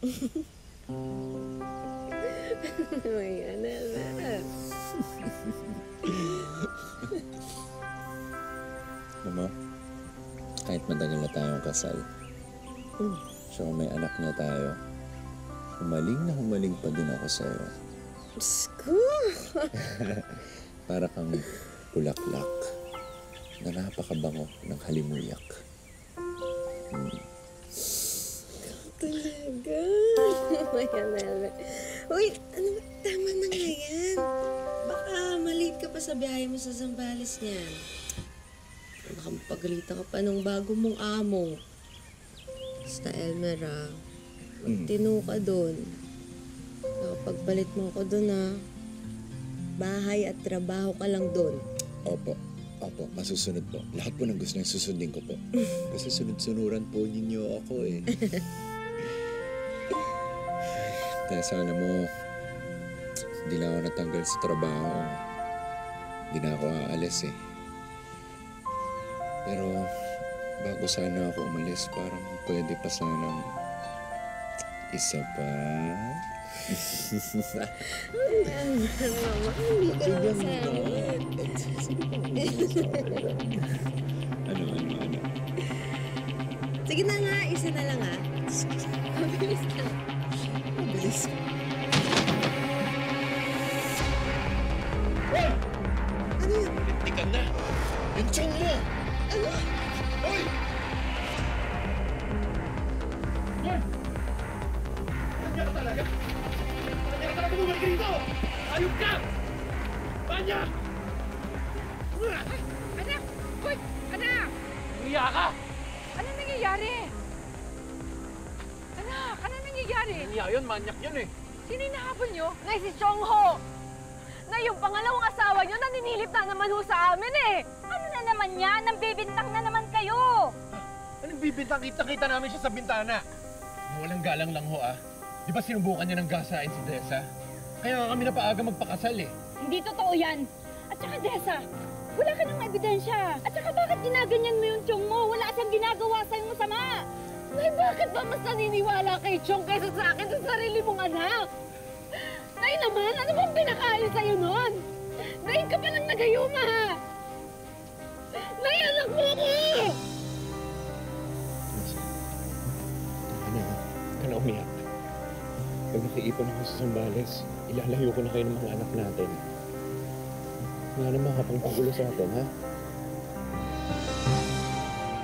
Ayan na. Alam mo, kahit matagal na tayong kasal, siya kung may anak na tayo, humaling pa din ako sa'yo. Diyos ko! Para kang bulaklak na napakabango ng halimuyak. Talaga. Ayan na. Uy, ano ba? Tama na nga yan. Baka malate ka pa sa biyahe mo sa Zambales niyan. Baka mapagalitan ka pa ng bago mong amo. Basta Elmer, magtino ka doon. Pagpalit mo ako doon, bahay at trabaho ka lang doon. Opo, masusunod po. Lahat po ng gusto niyo susundin ko po. Kasi sunod-sunuran po ninyo ako eh. Kaya sana mo, hindi na ako natanggal sa trabaho. Hindi na ako aalis eh. Pero bago sana ako umalis, parang pwede pa sanang isa pa. Mama, hindi ka naman sa amin. Ano? Sige na nga, isa na lang Mabilis ka. Mabilis. Ano yun? Lintikan na! Yung tiyong mo! Ano? Hoy! Nandiyan ka talaga? Nandiyan ka talaga bumalik dito! Ayun ka! Banya! Anak! Hoy! Anak! Umiya ka! Anong nangyayari? Anak! Anong nangyayari? Umiya yun, manyak yun eh. Sino hinahabol nyo? Nay, si Chong Ho! Na yung pangalawang asawa nyo, naninilip na naman ho sa amin eh! Ano na naman yan? Nambibintang na naman kayo! Anong bibintang? Kita namin siya sa bintana. Walang galang lang ho Di ba sinubukan niya ng gasain si Desa? Kaya nga kami na paaga magpakasal eh. Hindi totoo yan! At saka Desa, wala ka ng ebidensya! At saka bakit ginaganyan mo yung Chong mo? Wala siyang ginagawa sa'yo masama! Nay, bakit ba mas naniniwala kay Chong kaysa sa akin sa sarili mong anak? Nay naman, ano bang pinakain sa'yo nun? Nay, ka pa lang nagayuma ha! Nay, anak mo ako! Ka na umiyak. Pag nakiipon ako sa Zambales, ilalayo ko na kayo ng mga anak natin. Wala naman kapangpagulo sa atin, ha?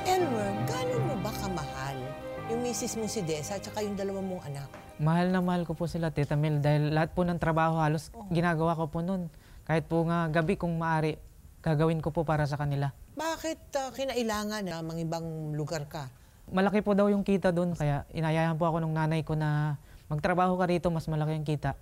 Elmer, gano'n mo ba kamahal yung misis mo si Desa at saka yung dalawa mong anak? Mahal na mahal ko po sila, Tita Mel, dahil lahat po ng trabaho halos ginagawa ko po nun. Kahit po nga gabi kung maaari, gagawin ko po para sa kanila. Bakit kinailangan na mangibang lugar ka? Malaki po daw yung kita doon, kaya inayahan po ako ng nanay ko na magtrabaho ka rito, mas malaki yung kita.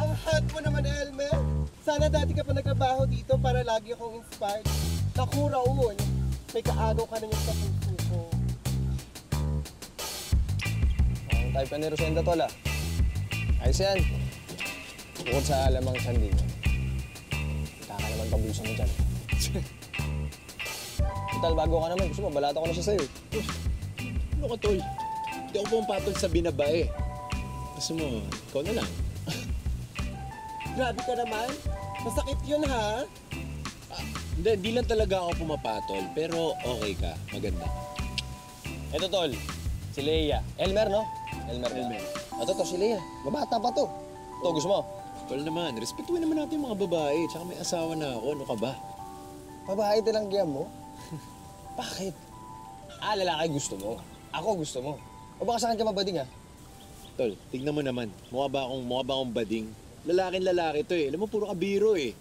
Ang hot mo naman, Elmer. Sana dati ka pa nagtrabaho dito para lagi akong inspired. Naku, Raul, may kaagaw ka na yung sa puso ko. Ang type ni Rosenda, Tol, Ayos yan. Bukod sa alamang sandi mo. Kaka naman pabuso mo dyan. Total, bago ka naman. Gusto mo, balata ko na siya sa'yo. Ano ka, Tol? Hindi ako pumapatol sa binabae. Gusto mo, ikaw na lang. Grabe ka naman. Masakit yun, ha? Hindi lang talaga ako pumapatol, pero okay ka. Maganda. Eto, Tol. Si Leia. Elmer, no? Elmer. Ito, si Leia. Mabata pa to. Ito, gusto mo? Tol naman, respetuhin naman natin yung mga babae. Tsaka may asawa na ako. Ano ka ba? Babae tinanggihan mo? Bakit? Lalaki gusto mo. Ako gusto mo. O baka saan ka mabading, Tol, tignan mo naman. Mukha ba akong bading? Lalaking-lalaki to eh. Alam mo, puro kabiro eh.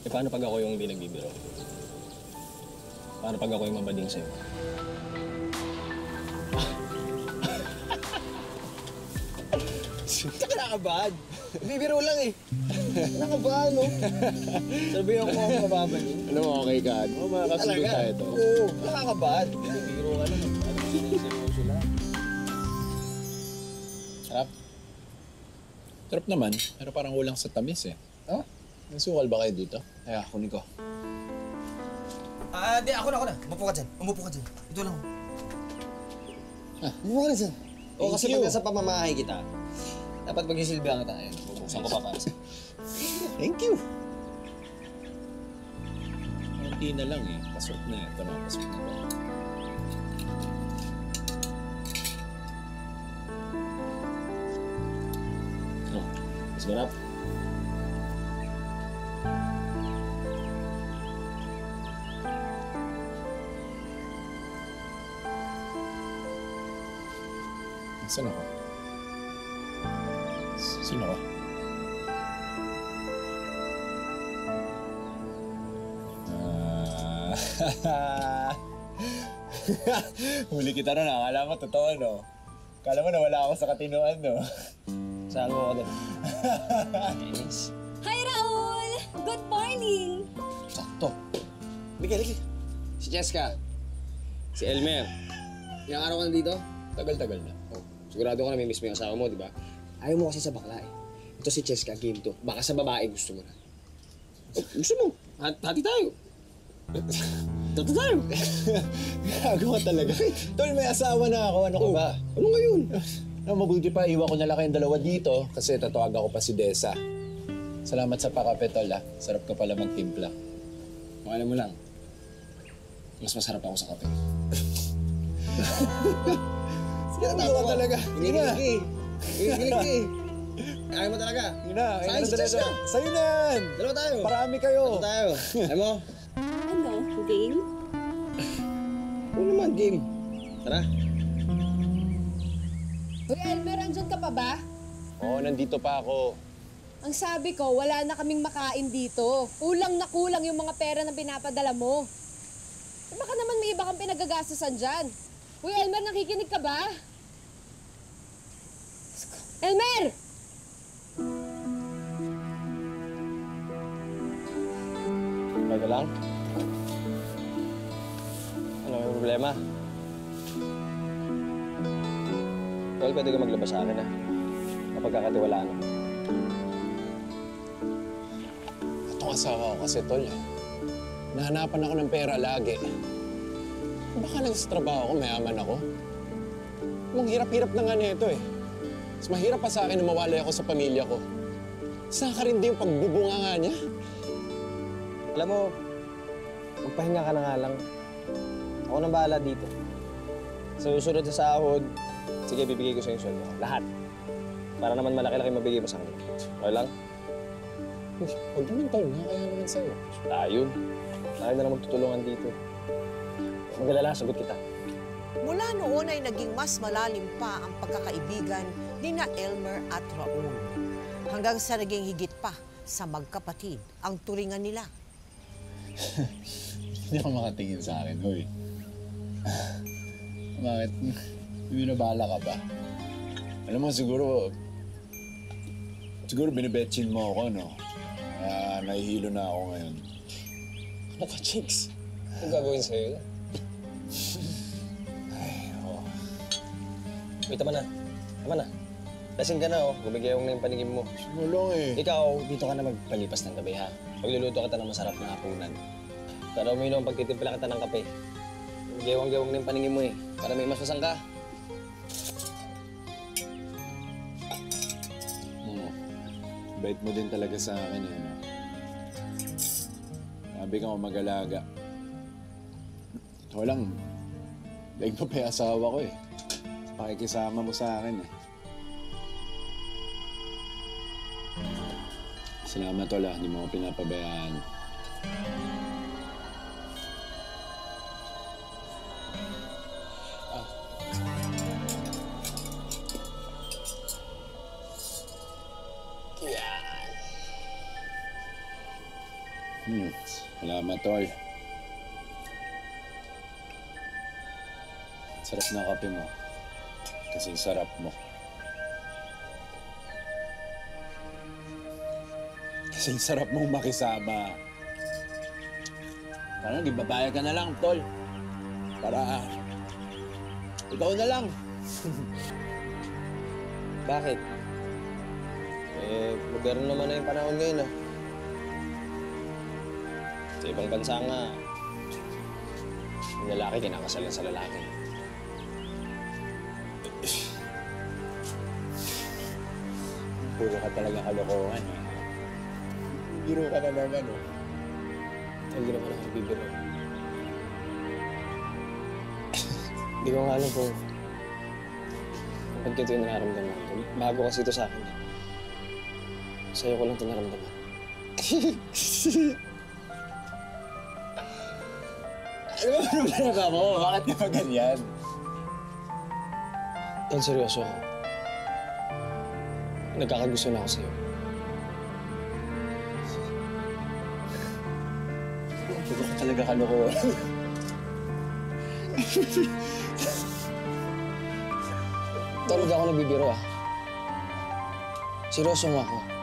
Paano pag ako yung hindi nagbibiro? Paano pag ako yung mabading sa'yo? Tsaka nakabahan. Bibiro lang eh. Nakabahan, no? Sabihan ko ako mababalo. Alam mo, okay ka. Oo, makakasundo tayo to. Oo, nakakabahan. Bibiro ka lang. Alam mo, sineryoso lang. Sarap. Sarap naman, pero parang kulang sa tamis eh. Oh? May sukal ba kayo dito? Kaya, kunin ko. Di, ako na. Umupo ka dyan. Umupo ka dyan. Ito lang. Umuha ka na dyan. O, kasi Thank you. pag nasa pamamahay kita, dapat magsisilbihan kita. Ayun, bubuksan ko pa para sa'yo. Thank you. Kunti na lang eh. Pasok na. Ito na, pasok na to. Oh, mas marap. Saan ako? Sino ka? Huli kita na, akala mo totoo, no? Akala mo nawala ako sa katinuan, no? Saan mo ako din? Inis. Hi, Raul! Good morning! Sakto. Ligi. Si Cheska. Si Elmer. Ilang araw ka na dito? Tagal-tagal na. Oh, sigurado ko na may miss mo yung asawa mo, di ba? Ayaw mo kasi sa bakla eh. Ito si Cheska, game to. Baka sa babae gusto mo na. Oh, gusto mo? Hati tayo. Tato tayo. Gagawa talaga. Tol, may asawa na ako. Ano ko ba? Ano ngayon? Mabuti pa, iwan ko na lang kayong dalawa dito kasi tatawagan ko pa si Desa. Salamat sa pakape, Tol, ah. Sarap ka pala magtimpla. Kung alam mo lang, mas masarap ako sa kape. Sige na, tawa talaga. Sige na. Ginigilig. Ayaw mo talaga. Sige na. Sa'yo si Cheska. Sa'yo na yan. Dalawa tayo. Parami kayo. Dalawa tayo. Ayaw mo? Ano? Game? Oo naman, game. Tara. Hoy, Elmer, andyan ka pa ba? Oo, nandito pa ako. Ang sabi ko, wala na kaming makain dito. Kulang na kulang yung mga pera na pinapadala mo. Baka naman may iba kang pinagagastusan dyan. Hoy, Elmer, nakikinig ka ba? Elmer! Baga lang. Ano, may problema? Tol, pwede ka maglabas sa akin, ha? Napagkakatiwalaan ako. Itong asawa ko kasi, Tol. Nahanapan ako ng pera lagi. Baka lang sa trabaho ko, mayaman ako. Ang hirap-hirap na nga nito eh. Mas mahirap pa sa akin na mawalay ako sa pamilya ko. Saka rin din yung pagbubunga nga niya. Alam mo, magpahinga ka na nga lang. Ako nang bahala dito. Sa susunod sa sahod, sige, bibigay ko sa yung sweldo. Lahat. Para naman malaki-laki mabigay mo sa akin. Okay lang? Uy, huwag naman, Tol. Nakakaya naman sa'yo. Tayo. Tayo na lang magtutulungan dito. Magalala, sagot kita. Mula noon ay naging mas malalim pa ang pagkakaibigan ni na Elmer at Raul. Hanggang sa naging higit pa sa magkapatid ang turingan nila. Hindi ako makatingin sa akin, huy. Bakit? Binabala ka ba? Alam mo, siguro binibetchin mo ako, no? Nahihilo na ako ngayon. Ano ka, Chicks? Anong gagawin sa'yo? Ay, oo. Wait, tama na. Tama na. Lasing ka na, oh. Gumigayong na yung paningin mo. Sinulong eh. Ikaw, dito ka na magpalipas ng gabi, ha? Pagluluto kita ng masarap na hapunan. Para uminom pagtitimpla kita ng kape. Gewang-gewang na yung paningin mo, eh. Para may masasang ka. Bait mo din talaga sa akin, eh, no? Sabi ka mo mag-alaga. Ito lang, daig mo pa yung asawa ko, eh. Pakikisama mo sa akin, eh. Salamat, Tol, hindi mo ako pinapabayaan. Salamat, Tol. Sarap na kape mo. Kasing sarap mo. Kasing sarap mong makisama. Parang ibabayag ka na lang, tol. Para ikaw na lang. Bakit? Moderno naman na yung panahon ngayon, ah. Sa ibang bansa nga, yung lalaki kinakasal na sa lalaki. Puro ka talaga kalokohan, eh. Biro ka na naman, oh. Hindi naman ako bibiro. Hindi ko nga alam kung ba't ganito yung nararamdaman ko. Bago kasi ito sa akin. Sa'yo ko lang ito naramdaman. Ano ba problema mo? Bakit ka ba ganyan? Tol, seryoso ako. Nagkakagusto na ako sa'yo. Puro ka talaga kalokohan. Tol, hindi ako nagbibiro, ah. Seryoso nga ako.